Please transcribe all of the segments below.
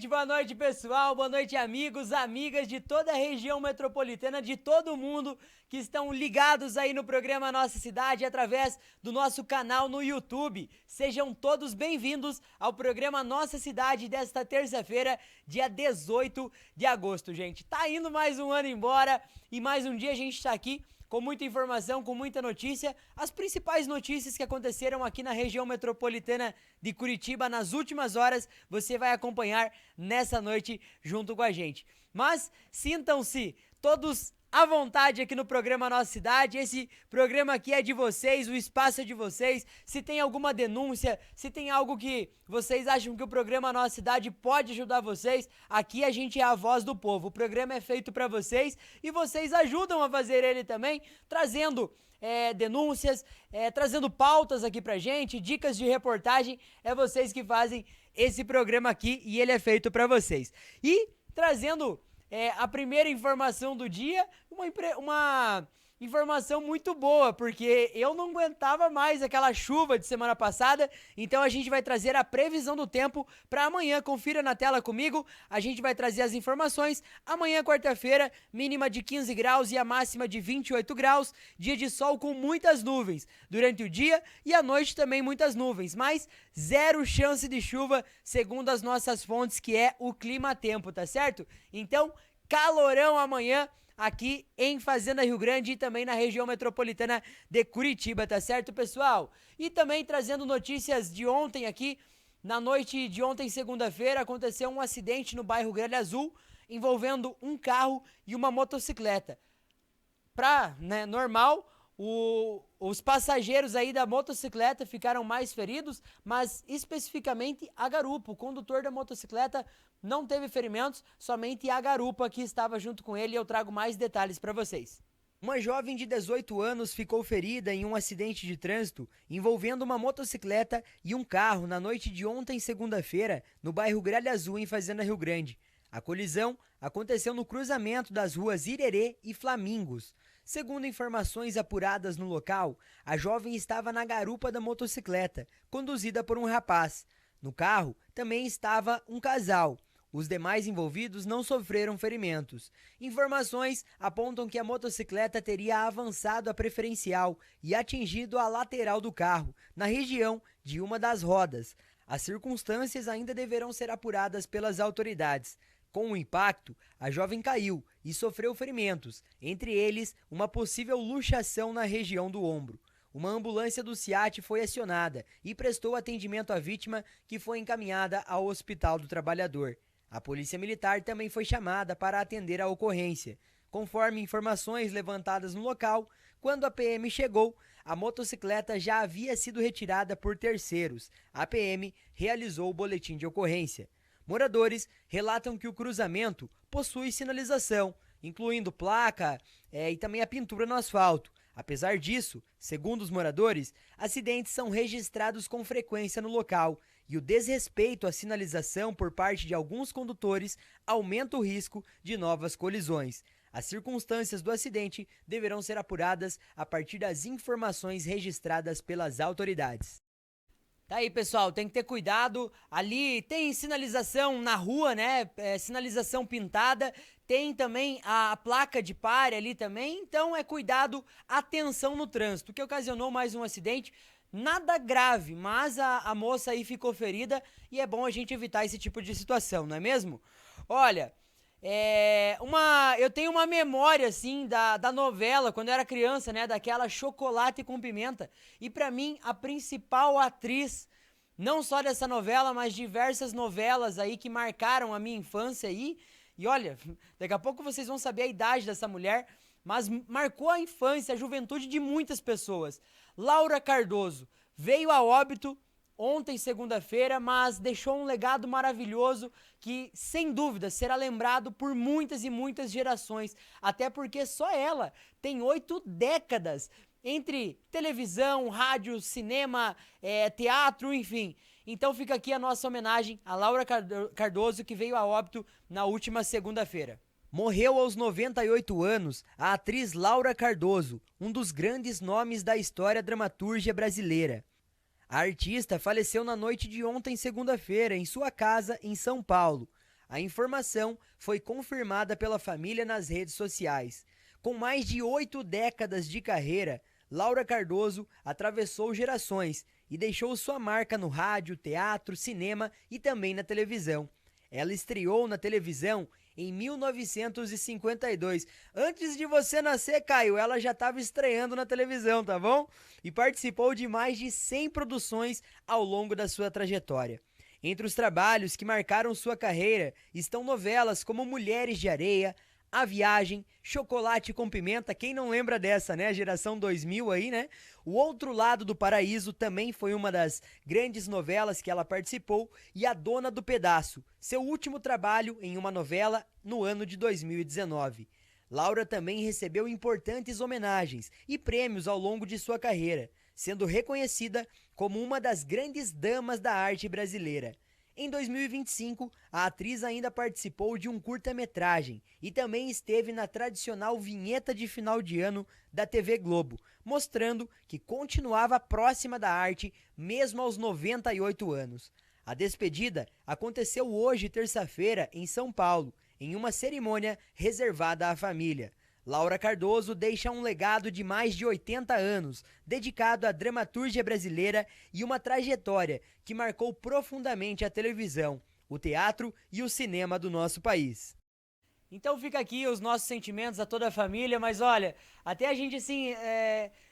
boa noite, pessoal, boa noite, amigos, amigas de toda a região metropolitana, de todo mundo que estão ligados aí no programa Nossa Cidade através do nosso canal no YouTube. Sejam todos bem-vindos ao programa Nossa Cidade desta terça-feira, dia 18 de agosto, gente. Tá indo mais um ano embora e mais um dia a gente tá aqui com muita informação, com muita notícia, as principais notícias que aconteceram aqui na região metropolitana de Curitiba nas últimas horas, você vai acompanhar nessa noite junto com a gente. Mas sintam-se todos à vontade aqui no programa Nossa Cidade, esse programa aqui é de vocês, o espaço é de vocês. Se tem alguma denúncia, se tem algo que vocês acham que o programa Nossa Cidade pode ajudar vocês, aqui a gente é a voz do povo. O programa é feito para vocês e vocês ajudam a fazer ele também, trazendo denúncias, trazendo pautas aqui pra gente, dicas de reportagem, é vocês que fazem esse programa aqui e ele é feito para vocês. E trazendo a primeira informação do dia, uma informação muito boa, porque eu não aguentava mais aquela chuva de semana passada, então a gente vai trazer a previsão do tempo para amanhã. Confira na tela comigo, a gente vai trazer as informações. Amanhã, quarta-feira, mínima de 15 graus e a máxima de 28 graus, dia de sol com muitas nuvens durante o dia e à noite também muitas nuvens, mas zero chance de chuva, segundo as nossas fontes, que é o Clima Tempo, tá certo? Então, calorão amanhã aqui em Fazenda Rio Grande e também na região metropolitana de Curitiba, tá certo, pessoal? E também trazendo notícias de ontem aqui, na noite de ontem, segunda-feira, aconteceu um acidente no bairro Gralha Azul, envolvendo um carro e uma motocicleta. Normal, os passageiros aí da motocicleta ficaram mais feridos, mas especificamente a garupa, o condutor da motocicleta não teve ferimentos, somente a garupa que estava junto com ele, e eu trago mais detalhes para vocês. Uma jovem de 18 anos ficou ferida em um acidente de trânsito envolvendo uma motocicleta e um carro na noite de ontem, segunda-feira, no bairro Gralha Azul, em Fazenda Rio Grande. A colisão aconteceu no cruzamento das ruas Irerê e Flamingos. Segundo informações apuradas no local, a jovem estava na garupa da motocicleta, conduzida por um rapaz. No carro também estava um casal. Os demais envolvidos não sofreram ferimentos. Informações apontam que a motocicleta teria avançado a preferencial e atingido a lateral do carro, na região de uma das rodas. As circunstâncias ainda deverão ser apuradas pelas autoridades. Com o impacto, a jovem caiu e sofreu ferimentos, entre eles uma possível luxação na região do ombro. Uma ambulância do SEAT foi acionada e prestou atendimento à vítima, que foi encaminhada ao Hospital do Trabalhador. A Polícia Militar também foi chamada para atender a ocorrência. Conforme informações levantadas no local, quando a PM chegou, a motocicleta já havia sido retirada por terceiros. A PM realizou o boletim de ocorrência. Moradores relatam que o cruzamento possui sinalização, incluindo placa e também a pintura no asfalto. Apesar disso, segundo os moradores, acidentes são registrados com frequência no local e o desrespeito à sinalização por parte de alguns condutores aumenta o risco de novas colisões. As circunstâncias do acidente deverão ser apuradas a partir das informações registradas pelas autoridades. Tá aí, pessoal, tem que ter cuidado. Ali tem sinalização na rua, né? Sinalização pintada. Tem também a placa de pare ali também. Então é cuidado, atenção no trânsito, que ocasionou mais um acidente. Nada grave, mas a moça aí ficou ferida e é bom a gente evitar esse tipo de situação, não é mesmo? Olha, eu tenho uma memória, assim, da novela, quando eu era criança, né, daquela Chocolate com Pimenta, e pra mim, a principal atriz, não só dessa novela, mas diversas novelas aí que marcaram a minha infância aí, e olha, daqui a pouco vocês vão saber a idade dessa mulher, mas marcou a infância, a juventude de muitas pessoas. Laura Cardoso veio a óbito ontem, segunda-feira, mas deixou um legado maravilhoso que, sem dúvida, será lembrado por muitas e muitas gerações, até porque só ela tem 8 décadas entre televisão, rádio, cinema, teatro, enfim. Então fica aqui a nossa homenagem a Laura Cardoso, que veio a óbito na última segunda-feira. Morreu aos 98 anos a atriz Laura Cardoso, um dos grandes nomes da história dramatúrgica brasileira. A artista faleceu na noite de ontem, segunda-feira, em sua casa, em São Paulo. A informação foi confirmada pela família nas redes sociais. Com mais de 8 décadas de carreira, Laura Cardoso atravessou gerações e deixou sua marca no rádio, teatro, cinema e também na televisão. Ela estreou na televisão em 1952. Antes de você nascer, Caio, ela já estava estreando na televisão, tá bom? E participou de mais de 100 produções ao longo da sua trajetória. Entre os trabalhos que marcaram sua carreira estão novelas como Mulheres de Areia, A Viagem, Chocolate com Pimenta, quem não lembra dessa, né? A geração 2000 aí, né? O Outro Lado do Paraíso também foi uma das grandes novelas que ela participou, e A Dona do Pedaço, seu último trabalho em uma novela no ano de 2019. Laura também recebeu importantes homenagens e prêmios ao longo de sua carreira, sendo reconhecida como uma das grandes damas da arte brasileira. Em 2025, a atriz ainda participou de um curta-metragem e também esteve na tradicional vinheta de final de ano da TV Globo, mostrando que continuava próxima da arte mesmo aos 98 anos. A despedida aconteceu hoje, terça-feira, em São Paulo, em uma cerimônia reservada à família. Laura Cardoso deixa um legado de mais de 80 anos, dedicado à dramaturgia brasileira e uma trajetória que marcou profundamente a televisão, o teatro e o cinema do nosso país. Então fica aqui os nossos sentimentos a toda a família, mas olha, até a gente assim,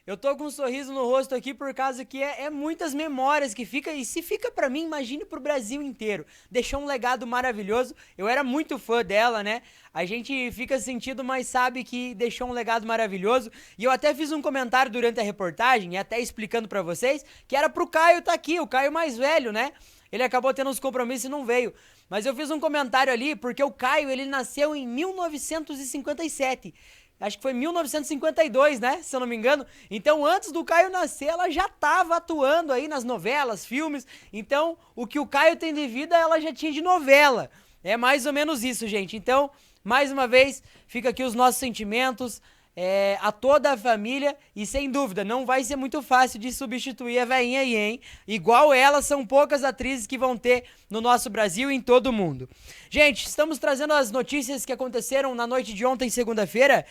eu tô com um sorriso no rosto aqui por causa que é muitas memórias que fica, e se fica pra mim, imagine pro Brasil inteiro. Deixou um legado maravilhoso, eu era muito fã dela, né? A gente fica sentindo, mas sabe que deixou um legado maravilhoso, e eu até fiz um comentário durante a reportagem, e até explicando pra vocês, que era pro Caio tá aqui, o Caio mais velho, né? Ele acabou tendo uns compromissos e não veio. Mas eu fiz um comentário ali porque o Caio, ele nasceu em 1957. Acho que foi 1952, né? Se eu não me engano. Então, antes do Caio nascer, ela já estava atuando aí nas novelas, filmes. Então, o que o Caio tem de vida, ela já tinha de novela. É mais ou menos isso, gente. Então, mais uma vez, fica aqui os nossos sentimentos a toda a família, e sem dúvida, não vai ser muito fácil de substituir a veinha aí, hein? Igual ela, são poucas atrizes que vão ter no nosso Brasil e em todo o mundo. Gente, estamos trazendo as notícias que aconteceram na noite de ontem, segunda-feira,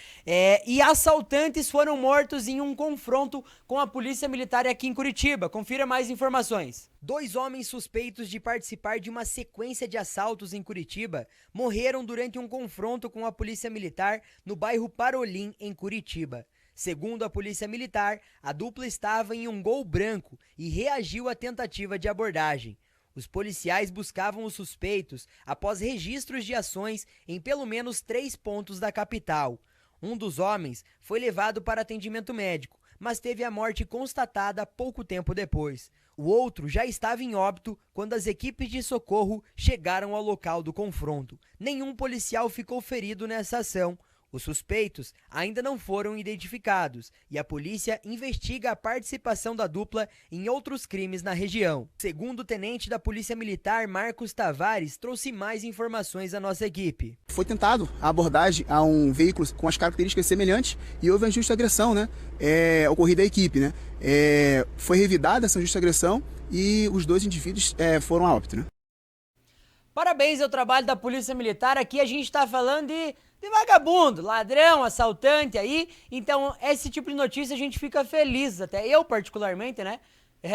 e assaltantes foram mortos em um confronto com a Polícia Militar aqui em Curitiba. Confira mais informações. 2 homens suspeitos de participar de uma sequência de assaltos em Curitiba morreram durante um confronto com a Polícia Militar no bairro Parolim, em Curitiba. Segundo a Polícia Militar, a dupla estava em um Gol branco e reagiu à tentativa de abordagem. Os policiais buscavam os suspeitos após registros de ações em pelo menos 3 pontos da capital. Um dos homens foi levado para atendimento médico, mas teve a morte constatada pouco tempo depois. O outro já estava em óbito quando as equipes de socorro chegaram ao local do confronto. Nenhum policial ficou ferido nessa ação. Os suspeitos ainda não foram identificados e a polícia investiga a participação da dupla em outros crimes na região. Segundo o tenente da Polícia Militar, Marcos Tavares, trouxe mais informações à nossa equipe. Foi tentado a abordagem a um veículo com as características semelhantes e houve a injusta agressão, né? Ocorrida à equipe, né? Foi revidada essa injusta agressão e os 2 indivíduos foram a óbito, né? Parabéns ao trabalho da Polícia Militar. Aqui a gente tá falando de vagabundo, ladrão, assaltante aí. Então, esse tipo de notícia a gente fica feliz, até eu particularmente, né?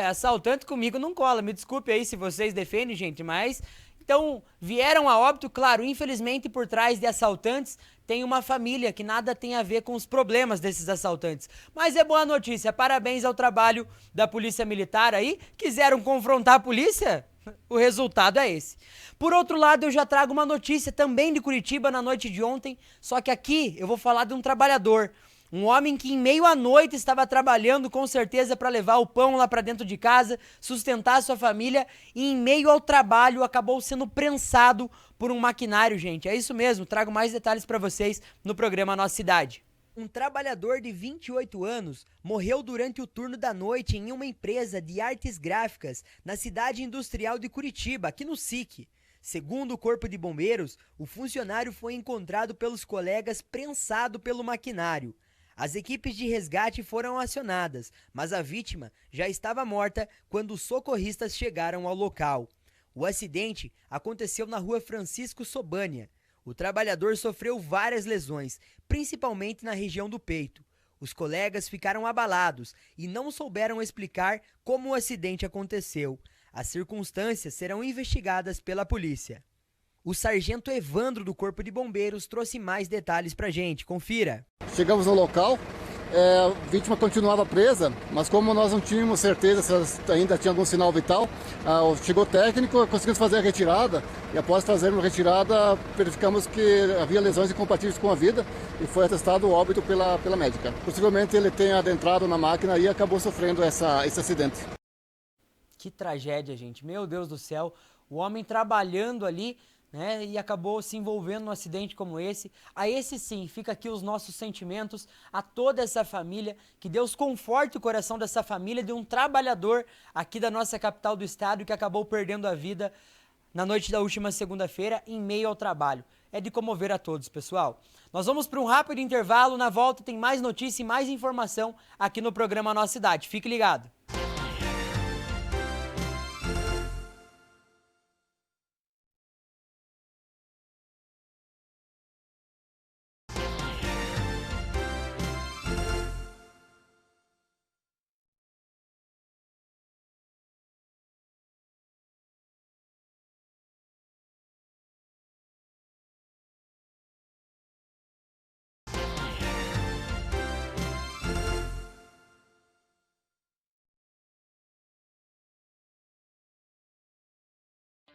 Assaltante comigo não cola, me desculpe aí se vocês defendem, gente, mas... Então, vieram a óbito, claro, infelizmente por trás de assaltantes tem uma família que nada tem a ver com os problemas desses assaltantes. Mas é boa notícia, parabéns ao trabalho da Polícia Militar aí. Quiseram confrontar a polícia? O resultado é esse. Por outro lado, eu já trago uma notícia também de Curitiba na noite de ontem, só que aqui eu vou falar de um trabalhador. Um homem que em meio à noite estava trabalhando com certeza para levar o pão lá para dentro de casa, sustentar a sua família, e em meio ao trabalho acabou sendo prensado por um maquinário, gente. É isso mesmo, trago mais detalhes para vocês no programa Nossa Cidade. Um trabalhador de 28 anos morreu durante o turno da noite em uma empresa de artes gráficas na cidade industrial de Curitiba, aqui no SIC. Segundo o Corpo de Bombeiros, o funcionário foi encontrado pelos colegas prensado pelo maquinário. As equipes de resgate foram acionadas, mas a vítima já estava morta quando os socorristas chegaram ao local. O acidente aconteceu na rua Francisco Sobânia. O trabalhador sofreu várias lesões, principalmente na região do peito. Os colegas ficaram abalados e não souberam explicar como o acidente aconteceu. As circunstâncias serão investigadas pela polícia. O sargento Evandro do Corpo de Bombeiros trouxe mais detalhes pra gente. Confira. Chegamos no local, a vítima continuava presa, mas como nós não tínhamos certeza se ainda tinha algum sinal vital, chegou o técnico, conseguimos fazer a retirada e após fazermos a retirada, verificamos que havia lesões incompatíveis com a vida e foi atestado o óbito pela médica. Possivelmente ele tenha adentrado na máquina e acabou sofrendo esse acidente. Que tragédia, gente. Meu Deus do céu. O homem trabalhando ali, né, e acabou se envolvendo num acidente como esse. A esse sim, fica aqui os nossos sentimentos a toda essa família. Que Deus conforte o coração dessa família, de um trabalhador aqui da nossa capital do estado que acabou perdendo a vida na noite da última segunda-feira em meio ao trabalho. É de comover a todos, pessoal. Nós vamos para um rápido intervalo. Na volta tem mais notícia e mais informação aqui no programa Nossa Cidade. Fique ligado.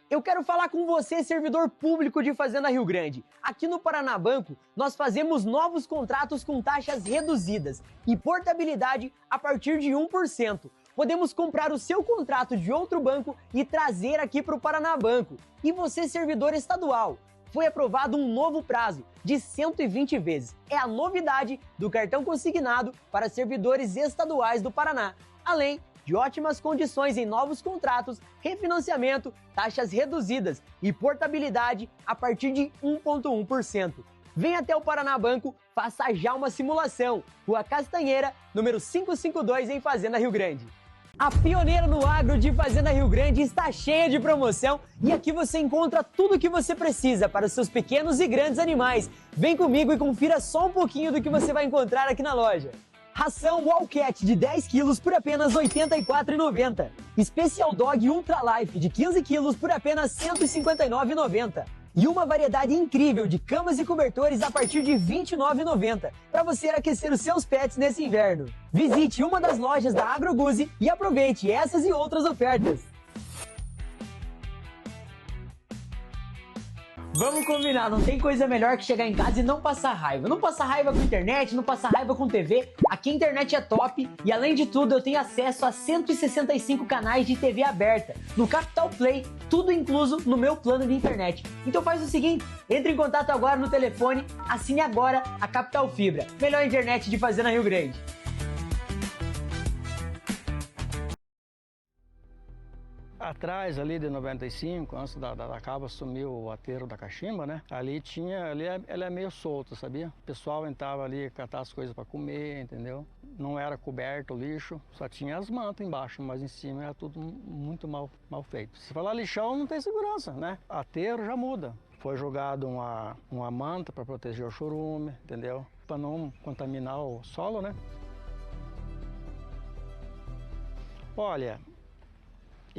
Eu quero falar com você, servidor público de Fazenda Rio Grande. Aqui no Paraná Banco, nós fazemos novos contratos com taxas reduzidas e portabilidade a partir de 1%. Podemos comprar o seu contrato de outro banco e trazer aqui para o Paraná Banco. E você, servidor estadual, foi aprovado um novo prazo de 120 vezes. É a novidade do cartão consignado para servidores estaduais do Paraná. Além de ótimas condições em novos contratos, refinanciamento, taxas reduzidas e portabilidade a partir de 1,1%. Venha até o Paraná Banco, faça já uma simulação. Rua Castanheira, número 552, em Fazenda Rio Grande. A pioneira no agro de Fazenda Rio Grande está cheia de promoção e aqui você encontra tudo o que você precisa para os seus pequenos e grandes animais. Vem comigo e confira só um pouquinho do que você vai encontrar aqui na loja. Ração Wildcat de 10 quilos por apenas R$ 84,90. Special Dog Ultra Life de 15 quilos por apenas R$ 159,90. E uma variedade incrível de camas e cobertores a partir de R$ 29,90 para você aquecer os seus pets nesse inverno. Visite uma das lojas da AgroGuzi e aproveite essas e outras ofertas. Vamos combinar, não tem coisa melhor que chegar em casa e não passar raiva. Não passar raiva com internet, não passar raiva com TV. Aqui a internet é top e além de tudo eu tenho acesso a 165 canais de TV aberta no Capital Play, tudo incluso no meu plano de internet. Então faz o seguinte, entre em contato agora no telefone, assine agora a Capital Fibra, melhor internet de Fazenda Rio Grande. Atrás ali de 95, antes da Cava assumir o aterro da Cachimba, né? Ela é meio solta, sabia? O pessoal entrava ali catar as coisas para comer, entendeu? Não era coberto o lixo, só tinha as mantas embaixo, mas em cima era tudo muito mal feito. Se falar lixão, não tem segurança, né? Aterro já muda. Foi jogado uma manta para proteger o chorume, entendeu? Para não contaminar o solo, né? Olha,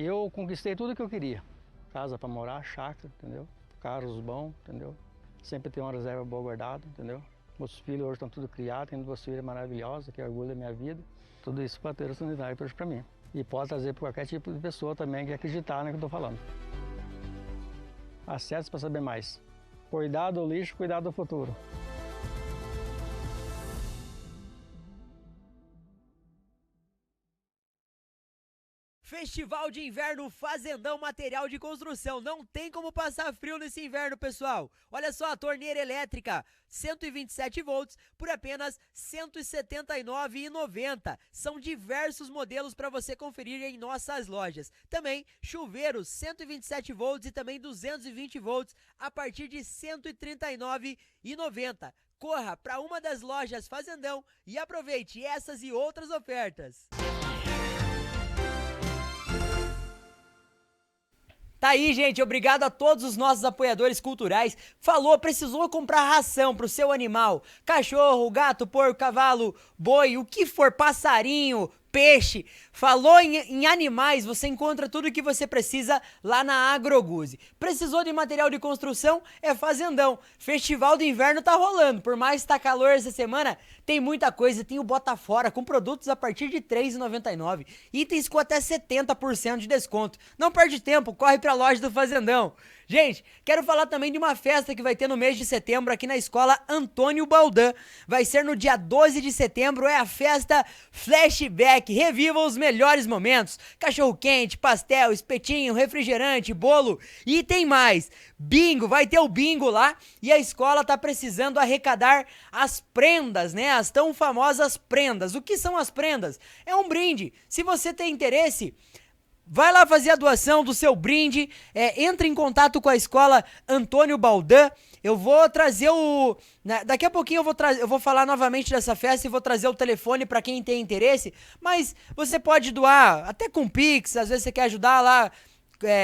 eu conquistei tudo que eu queria. Casa para morar, chácara, entendeu? Carros bons, entendeu? Sempre tem uma reserva boa guardada, entendeu? Meus filhos hoje estão tudo criados, tenho duas filhas maravilhosas, que orgulho da minha vida. Tudo isso para ter oportunidade hoje para mim. E pode trazer para qualquer tipo de pessoa também que acreditar no que eu estou falando. Acesse para saber mais. Cuidado do lixo, cuidado do futuro. Festival de Inverno Fazendão Material de Construção. Não tem como passar frio nesse inverno, pessoal. Olha só, a torneira elétrica 127 volts por apenas R$ 179,90. São diversos modelos para você conferir em nossas lojas. Também chuveiros 127 volts e também 220 volts a partir de R$ 139,90. Corra para uma das lojas Fazendão e aproveite essas e outras ofertas. Tá aí, gente, obrigado a todos os nossos apoiadores culturais. Falou, precisou comprar ração pro seu animal, cachorro, gato, porco, cavalo, boi, o que for, passarinho, peixe. Falou em animais, você encontra tudo o que você precisa lá na Agroguzi. Precisou de material de construção? É Fazendão. Festival do Inverno tá rolando, por mais que tá calor essa semana, tem muita coisa. Tem o Bota Fora com produtos a partir de R$ 3,99. Itens com até 70% de desconto. Não perde tempo, corre pra loja do Fazendão. Gente, quero falar também de uma festa que vai ter no mês de setembro aqui na escola Antônio Baldan. Vai ser no dia 12 de setembro, é a festa Flashback. Reviva os melhores momentos. Cachorro quente, pastel, espetinho, refrigerante, bolo e tem mais. Bingo, vai ter o bingo lá e a escola tá precisando arrecadar as prendas, né? As tão famosas prendas. O que são as prendas? É um brinde. Se você tem interesse, vai lá fazer a doação do seu brinde, entre em contato com a escola Antônio Baldan. Eu vou trazer daqui a pouquinho eu vou falar novamente dessa festa e vou trazer o telefone para quem tem interesse, mas você pode doar até com Pix, às vezes você quer ajudar lá,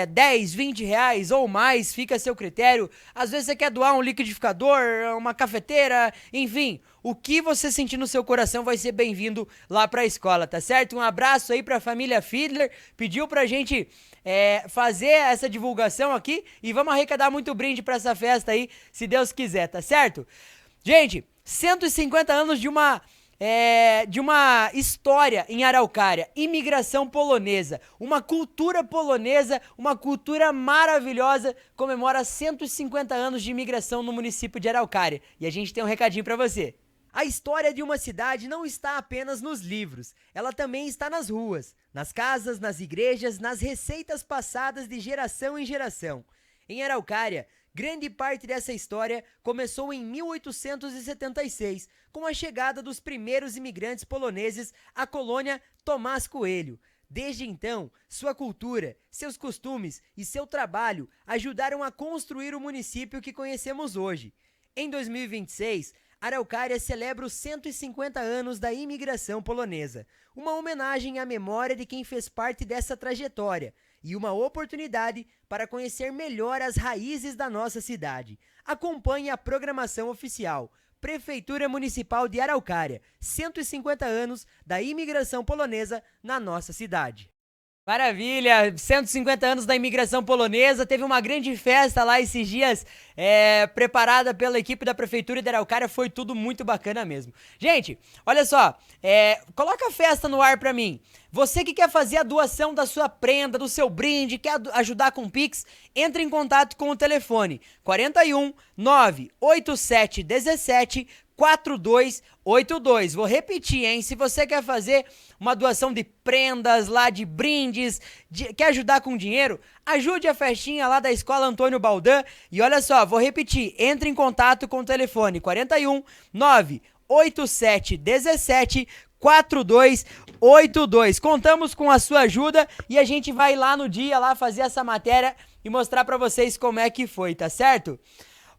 10, 20 reais ou mais, fica a seu critério. Às vezes você quer doar um liquidificador, uma cafeteira, enfim, o que você sentir no seu coração vai ser bem-vindo lá pra escola, tá certo? Um abraço aí pra família Fiedler, pediu pra gente fazer essa divulgação aqui e vamos arrecadar muito brinde pra essa festa aí, se Deus quiser, tá certo? Gente, 150 anos de uma história em Araucária, imigração polonesa, uma cultura polonesa, uma cultura maravilhosa, comemora 150 anos de imigração no município de Araucária. E a gente tem um recadinho pra você. A história de uma cidade não está apenas nos livros, ela também está nas ruas, nas casas, nas igrejas, nas receitas passadas de geração em geração. Em Araucária, grande parte dessa história começou em 1876, com a chegada dos primeiros imigrantes poloneses à colônia Tomás Coelho. Desde então, sua cultura, seus costumes e seu trabalho ajudaram a construir o município que conhecemos hoje. Em 2026, Araucária celebra os 150 anos da imigração polonesa, uma homenagem à memória de quem fez parte dessa trajetória e uma oportunidade para conhecer melhor as raízes da nossa cidade. Acompanhe a programação oficial. Prefeitura Municipal de Araucária, 150 anos da imigração polonesa na nossa cidade. Maravilha, 150 anos da imigração polonesa, teve uma grande festa lá esses dias, preparada pela equipe da Prefeitura de Araucária, foi tudo muito bacana mesmo. Gente, olha só, coloca a festa no ar pra mim. Você que quer fazer a doação da sua prenda, do seu brinde, quer ajudar com o Pix, entre em contato com o telefone 41 987 17 4282. Vou repetir, hein? Se você quer fazer uma doação de prendas lá, de brindes, quer ajudar com dinheiro, ajude a festinha lá da Escola Antônio Baldan. E olha só, vou repetir, entre em contato com o telefone 41 987 17 4282. Contamos com a sua ajuda e a gente vai lá no dia lá fazer essa matéria e mostrar pra vocês como é que foi, tá certo?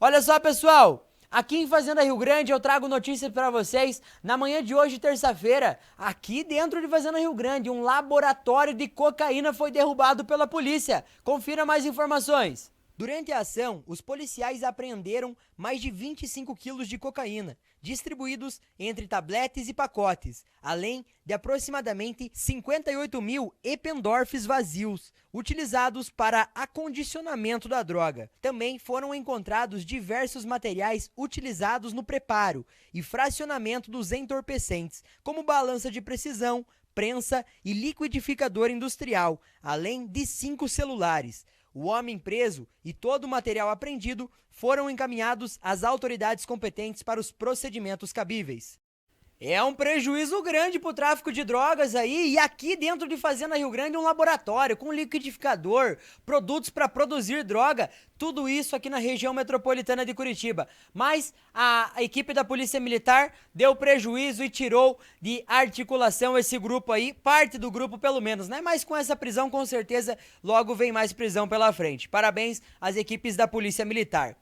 Olha só, pessoal, aqui em Fazenda Rio Grande eu trago notícias pra vocês. Na manhã de hoje, terça-feira, aqui dentro de Fazenda Rio Grande, um laboratório de cocaína foi derrubado pela polícia. Confira mais informações. Durante a ação, os policiais apreenderam mais de 25 quilos de cocaína, distribuídos entre tabletes e pacotes, além de aproximadamente 58 mil Eppendorfs vazios, utilizados para acondicionamento da droga. Também foram encontrados diversos materiais utilizados no preparo e fracionamento dos entorpecentes, como balança de precisão, prensa e liquidificador industrial, além de 5 celulares. O homem preso e todo o material apreendido foram encaminhados às autoridades competentes para os procedimentos cabíveis. É um prejuízo grande pro tráfico de drogas aí, e aqui dentro de Fazenda Rio Grande um laboratório com liquidificador, produtos para produzir droga, tudo isso aqui na região metropolitana de Curitiba. Mas a equipe da Polícia Militar deu prejuízo e tirou de articulação esse grupo aí, parte do grupo pelo menos, né? Mas com essa prisão com certeza logo vem mais prisão pela frente. Parabéns às equipes da Polícia Militar.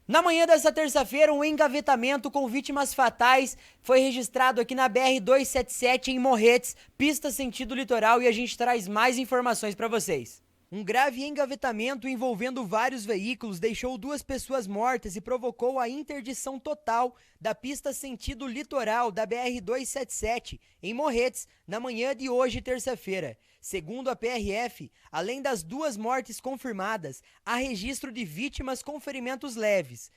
Na manhã dessa terça-feira, um engavetamento com vítimas fatais foi registrado aqui na BR-277 em Morretes, pista sentido litoral, e a gente traz mais informações para vocês. Um grave engavetamento envolvendo vários veículos deixou 2 pessoas mortas e provocou a interdição total da pista sentido litoral da BR-277, em Morretes, na manhã de hoje, terça-feira. Segundo a PRF, além das 2 mortes confirmadas, há registro de vítimas com ferimentos leves.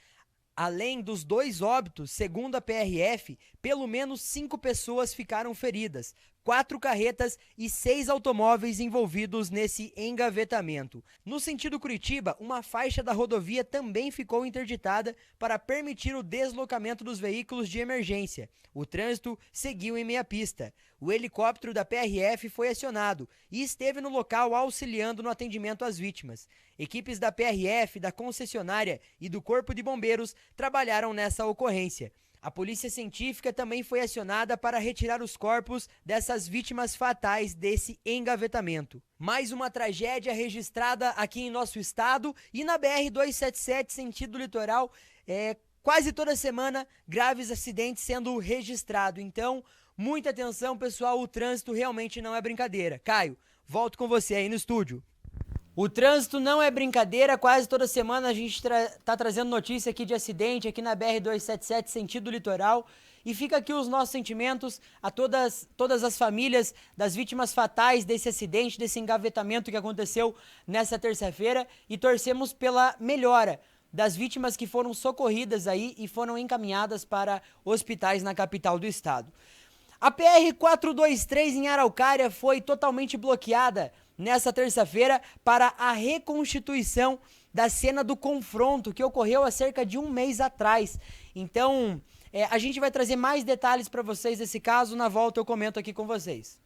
Além dos 2 óbitos, segundo a PRF, pelo menos 5 pessoas ficaram feridas, 4 carretas e 6 automóveis envolvidos nesse engavetamento. No sentido Curitiba, uma faixa da rodovia também ficou interditada para permitir o deslocamento dos veículos de emergência. O trânsito seguiu em meia pista. O helicóptero da PRF foi acionado e esteve no local auxiliando no atendimento às vítimas. Equipes da PRF, da concessionária e do Corpo de Bombeiros trabalharam nessa ocorrência. A polícia científica também foi acionada para retirar os corpos dessas vítimas fatais desse engavetamento. Mais uma tragédia registrada aqui em nosso estado e na BR-277, sentido litoral, quase toda semana, graves acidentes sendo registrados. Então, muita atenção, pessoal, o trânsito realmente não é brincadeira. Caio, volto com você aí no estúdio. O trânsito não é brincadeira, quase toda semana a gente tá trazendo notícia aqui de acidente aqui na BR-277, sentido litoral. E fica aqui os nossos sentimentos a todas as famílias das vítimas fatais desse acidente, desse engavetamento que aconteceu nessa terça-feira. E torcemos pela melhora das vítimas que foram socorridas aí e foram encaminhadas para hospitais na capital do estado. A PR-423 em Araucária foi totalmente bloqueada nessa terça-feira para a reconstituição da cena do confronto que ocorreu há cerca de um mês atrás. Então, a gente vai trazer mais detalhes para vocês desse caso. Na volta eu comento aqui com vocês.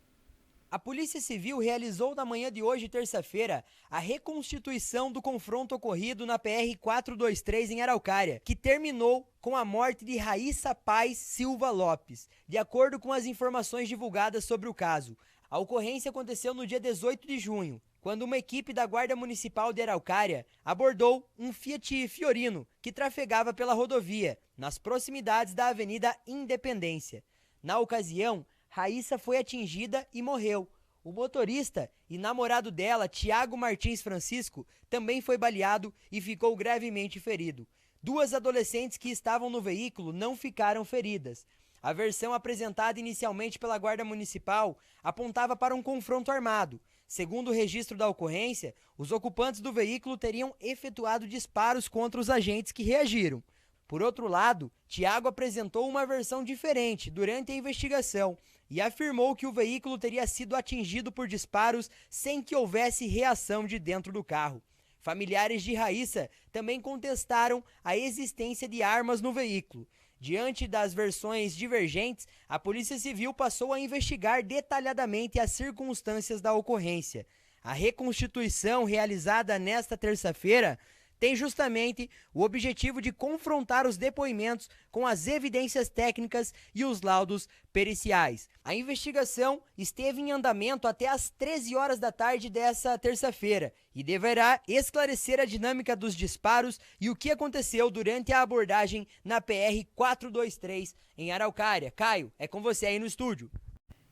A Polícia Civil realizou na manhã de hoje, terça-feira, a reconstituição do confronto ocorrido na PR-423 em Araucária, que terminou com a morte de Raíssa Paz Silva Lopes. De acordo com as informações divulgadas sobre o caso, a ocorrência aconteceu no dia 18 de junho, quando uma equipe da Guarda Municipal de Araucária abordou um Fiat Fiorino que trafegava pela rodovia, nas proximidades da Avenida Independência. Na ocasião, Raíssa foi atingida e morreu. O motorista e namorado dela, Tiago Martins Francisco, também foi baleado e ficou gravemente ferido. 2 adolescentes que estavam no veículo não ficaram feridas. A versão apresentada inicialmente pela Guarda Municipal apontava para um confronto armado. Segundo o registro da ocorrência, os ocupantes do veículo teriam efetuado disparos contra os agentes que reagiram. Por outro lado, Tiago apresentou uma versão diferente durante a investigação e afirmou que o veículo teria sido atingido por disparos sem que houvesse reação de dentro do carro. Familiares de Raíssa também contestaram a existência de armas no veículo. Diante das versões divergentes, a Polícia Civil passou a investigar detalhadamente as circunstâncias da ocorrência. A reconstituição realizada nesta terça-feira tem justamente o objetivo de confrontar os depoimentos com as evidências técnicas e os laudos periciais. A investigação esteve em andamento até às 13 horas da tarde dessa terça-feira e deverá esclarecer a dinâmica dos disparos e o que aconteceu durante a abordagem na PR-423 em Araucária. Caio, é com você aí no estúdio.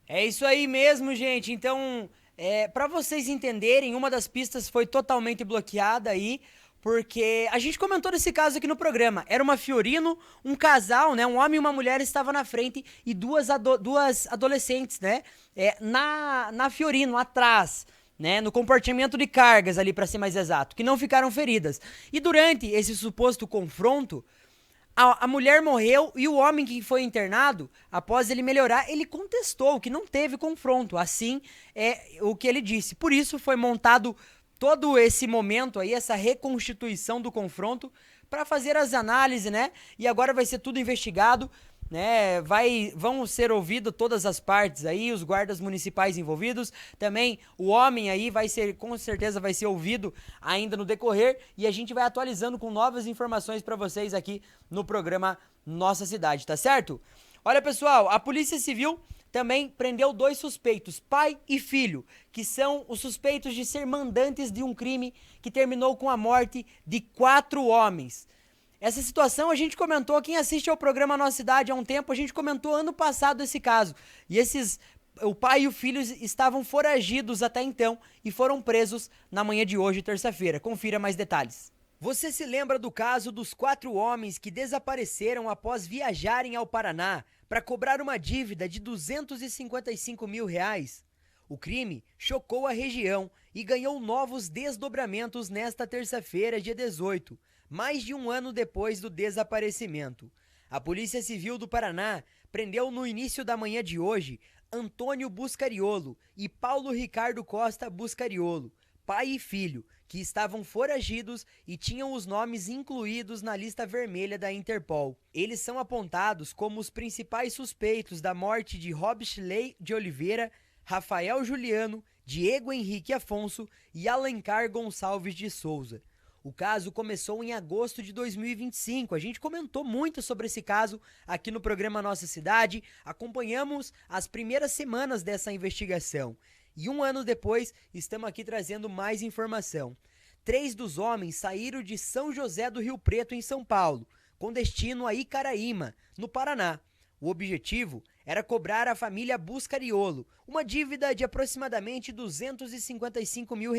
É isso aí mesmo, gente. Então, para vocês entenderem, uma das pistas foi totalmente bloqueada aí, porque a gente comentou desse caso aqui no programa. Era uma Fiorino, um casal, né? Um homem e uma mulher estavam na frente e duas adolescentes, né? Na Fiorino, atrás, né? No compartimento de cargas ali, para ser mais exato, que não ficaram feridas. E durante esse suposto confronto, a mulher morreu e o homem que foi internado, após ele melhorar, ele contestou que não teve confronto. Assim é o que ele disse. Por isso foi montado todo esse momento aí, essa reconstituição do confronto, para fazer as análises, né? E agora vai ser tudo investigado, né? Vão ser ouvidas todas as partes aí, os guardas municipais envolvidos, também o homem aí com certeza vai ser ouvido ainda no decorrer, e a gente vai atualizando com novas informações para vocês aqui no programa Nossa Cidade, tá certo? Olha, pessoal, a Polícia Civil também prendeu 2 suspeitos, pai e filho, que são os suspeitos de ser mandantes de um crime que terminou com a morte de 4 homens. Essa situação a gente comentou, quem assiste ao programa Nossa Cidade há um tempo, a gente comentou ano passado esse caso. E esses O pai e o filho estavam foragidos até então e foram presos na manhã de hoje, terça-feira. Confira mais detalhes. Você se lembra do caso dos 4 homens que desapareceram após viajarem ao Paraná para cobrar uma dívida de R$255 mil? O crime chocou a região e ganhou novos desdobramentos nesta terça-feira, dia 18, mais de um ano depois do desaparecimento. A Polícia Civil do Paraná prendeu no início da manhã de hoje Antônio Buscariolo e Paulo Ricardo Costa Buscariolo, pai e filho, que estavam foragidos e tinham os nomes incluídos na lista vermelha da Interpol. Eles são apontados como os principais suspeitos da morte de Robsley de Oliveira, Rafael Juliano, Diego Henrique Afonso e Alencar Gonçalves de Souza. O caso começou em agosto de 2025. A gente comentou muito sobre esse caso aqui no programa Nossa Cidade. Acompanhamos as primeiras semanas dessa investigação. E um ano depois, estamos aqui trazendo mais informação. 3 dos homens saíram de São José do Rio Preto, em São Paulo, com destino a Icaraíma, no Paraná. O objetivo era cobrar à família Buscariolo uma dívida de aproximadamente R$255 mil,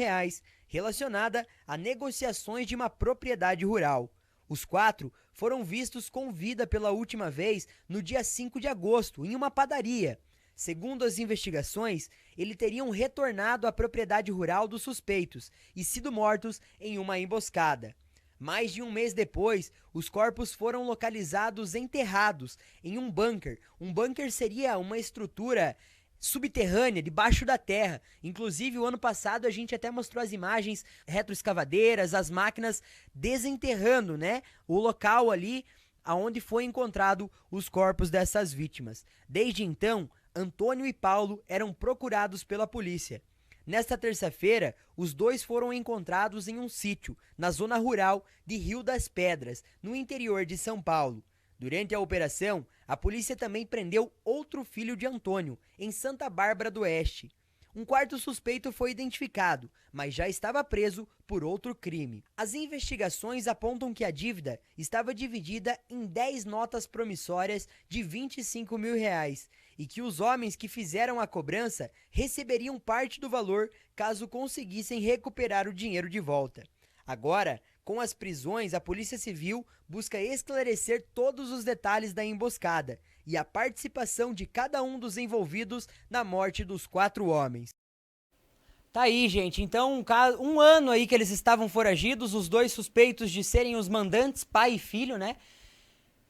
relacionada a negociações de uma propriedade rural. Os 4 foram vistos com vida pela última vez no dia 5 de agosto, em uma padaria. Segundo as investigações, eles teriam retornado à propriedade rural dos suspeitos e sido mortos em uma emboscada. Mais de um mês depois, os corpos foram localizados enterrados em um bunker. Um bunker seria uma estrutura subterrânea, debaixo da terra. Inclusive, o ano passado a gente até mostrou as imagens retroescavadeiras, as máquinas desenterrando, né, o local ali aonde foi encontrado os corpos dessas vítimas. Desde então, Antônio e Paulo eram procurados pela polícia. Nesta terça-feira, os 2 foram encontrados em um sítio, na zona rural de Rio das Pedras, no interior de São Paulo. Durante a operação, a polícia também prendeu outro filho de Antônio, em Santa Bárbara do Oeste. Um 4º suspeito foi identificado, mas já estava preso por outro crime. As investigações apontam que a dívida estava dividida em 10 notas promissórias de R$25 mil e que os homens que fizeram a cobrança receberiam parte do valor caso conseguissem recuperar o dinheiro de volta. Agora, com as prisões, a Polícia Civil busca esclarecer todos os detalhes da emboscada e a participação de cada um dos envolvidos na morte dos 4 homens. Tá aí, gente. Então, um ano aí que eles estavam foragidos, os 2 suspeitos de serem os mandantes, pai e filho, né?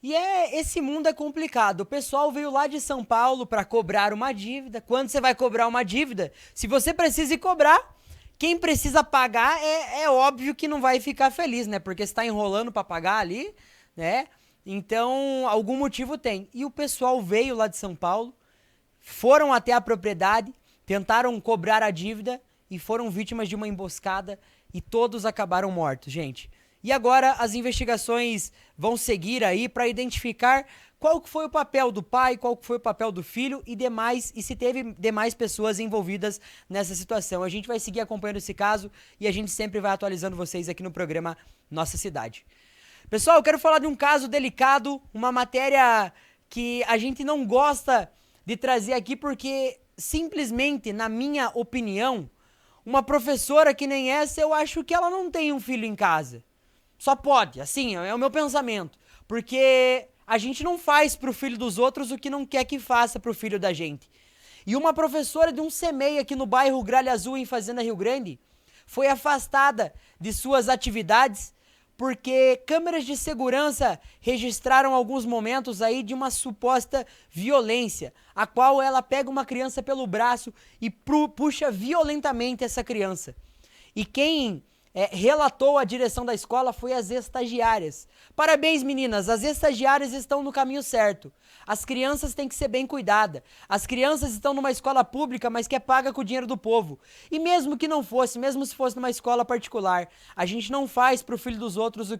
E esse mundo é complicado. O pessoal veio lá de São Paulo para cobrar uma dívida. Quando você vai cobrar uma dívida, se você precisa cobrar, quem precisa pagar é óbvio que não vai ficar feliz, né? Porque você está enrolando para pagar ali, né? Então, algum motivo tem. E o pessoal veio lá de São Paulo, foram até a propriedade, tentaram cobrar a dívida e foram vítimas de uma emboscada e todos acabaram mortos, gente. E agora as investigações vão seguir aí para identificar qual que foi o papel do pai, qual que foi o papel do filho e se teve demais pessoas envolvidas nessa situação. A gente vai seguir acompanhando esse caso e a gente sempre vai atualizando vocês aqui no programa Nossa Cidade. Pessoal, eu quero falar de um caso delicado, uma matéria que a gente não gosta de trazer aqui porque simplesmente, na minha opinião, uma professora que nem essa, eu acho que ela não tem um filho em casa. Só pode, assim, é o meu pensamento. Porque a gente não faz pro filho dos outros o que não quer que faça pro filho da gente. E uma professora de um CEMEI aqui no bairro Gralha Azul, em Fazenda Rio Grande, foi afastada de suas atividades porque câmeras de segurança registraram alguns momentos aí de uma suposta violência, a qual ela pega uma criança pelo braço e puxa violentamente essa criança. E quem relatou à direção da escola foi as estagiárias. Parabéns, meninas, as estagiárias estão no caminho certo. As crianças têm que ser bem cuidadas. As crianças estão numa escola pública, mas que é paga com o dinheiro do povo. E mesmo que não fosse, mesmo se fosse numa escola particular, a gente não faz pro filho dos outros o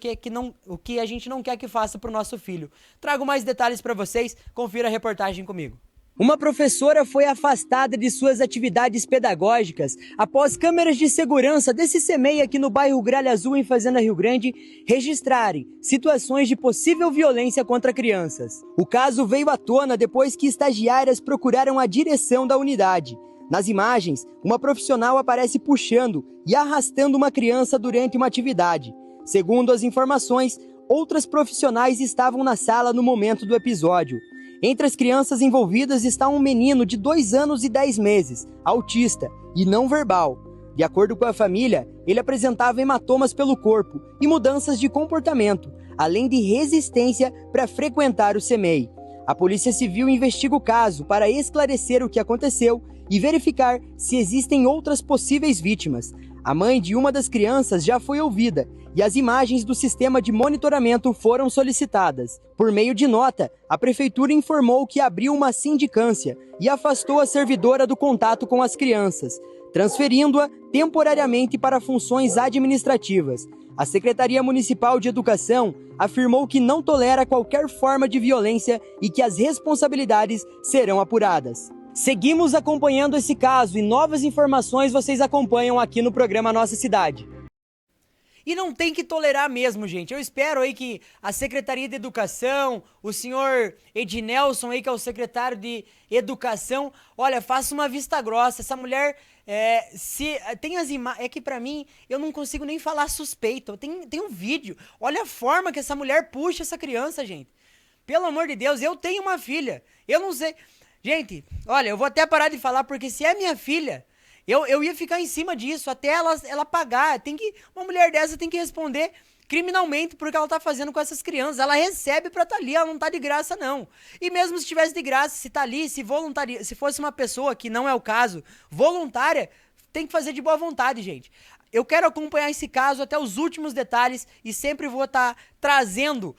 que a gente não quer que faça pro nosso filho. Trago mais detalhes para vocês, confira a reportagem comigo. Uma professora foi afastada de suas atividades pedagógicas após câmeras de segurança desse CEMEI aqui no bairro Gralha Azul, em Fazenda Rio Grande, registrarem situações de possível violência contra crianças. O caso veio à tona depois que estagiárias procuraram a direção da unidade. Nas imagens, uma profissional aparece puxando e arrastando uma criança durante uma atividade. Segundo as informações, outras profissionais estavam na sala no momento do episódio. Entre as crianças envolvidas está um menino de 2 anos e 10 meses, autista e não verbal. De acordo com a família, ele apresentava hematomas pelo corpo e mudanças de comportamento, além de resistência para frequentar o CEMEI. A Polícia Civil investiga o caso para esclarecer o que aconteceu e verificar se existem outras possíveis vítimas. A mãe de uma das crianças já foi ouvida e as imagens do sistema de monitoramento foram solicitadas. Por meio de nota, a prefeitura informou que abriu uma sindicância e afastou a servidora do contato com as crianças, transferindo-a temporariamente para funções administrativas. A Secretaria Municipal de Educação afirmou que não tolera qualquer forma de violência e que as responsabilidades serão apuradas. Seguimos acompanhando esse caso e novas informações vocês acompanham aqui no programa Nossa Cidade. E não tem que tolerar mesmo, gente. Eu espero aí que a Secretaria de Educação, o senhor Ednelson aí, que é o secretário de Educação, olha, faça uma vista grossa. Essa mulher, se tem as imagens, é que pra mim, eu não consigo nem falar suspeito. Tem um vídeo. Olha a forma que essa mulher puxa essa criança, gente. Pelo amor de Deus, eu tenho uma filha. Eu não sei. Gente, olha, eu vou até parar de falar, porque se é minha filha... Eu ia ficar em cima disso, até ela pagar. Uma mulher dessa tem que responder criminalmente por que ela tá fazendo com essas crianças. Ela recebe pra estar ali, ela não tá de graça, não. E mesmo se estivesse de graça, se tá ali, se fosse uma pessoa, que não é o caso, voluntária, tem que fazer de boa vontade, gente. Eu quero acompanhar esse caso até os últimos detalhes e sempre vou estar trazendo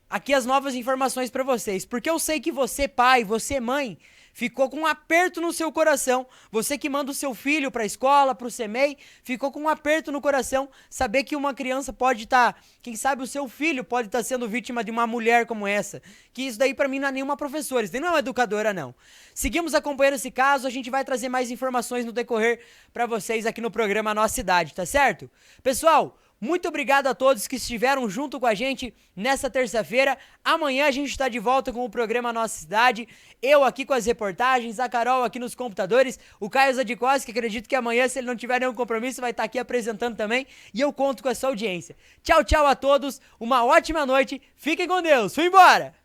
aqui as novas informações pra vocês. Porque eu sei que você, pai, você, mãe... ficou com um aperto no seu coração. Você que manda o seu filho para a escola, para o CEMEI, ficou com um aperto no coração saber que uma criança pode estar, quem sabe o seu filho pode estar sendo vítima de uma mulher como essa. Que isso daí para mim não é nenhuma professora, isso daí não é uma educadora não. Seguimos acompanhando esse caso, a gente vai trazer mais informações no decorrer para vocês aqui no programa Nossa Cidade, tá certo? Pessoal, muito obrigado a todos que estiveram junto com a gente nessa terça-feira. Amanhã a gente está de volta com o programa Nossa Cidade. Eu aqui com as reportagens, a Carol aqui nos computadores, o Caio Zadikoski, que acredito que amanhã, se ele não tiver nenhum compromisso, vai estar aqui apresentando também. E eu conto com a sua audiência. Tchau, tchau a todos, uma ótima noite, fiquem com Deus, fui embora!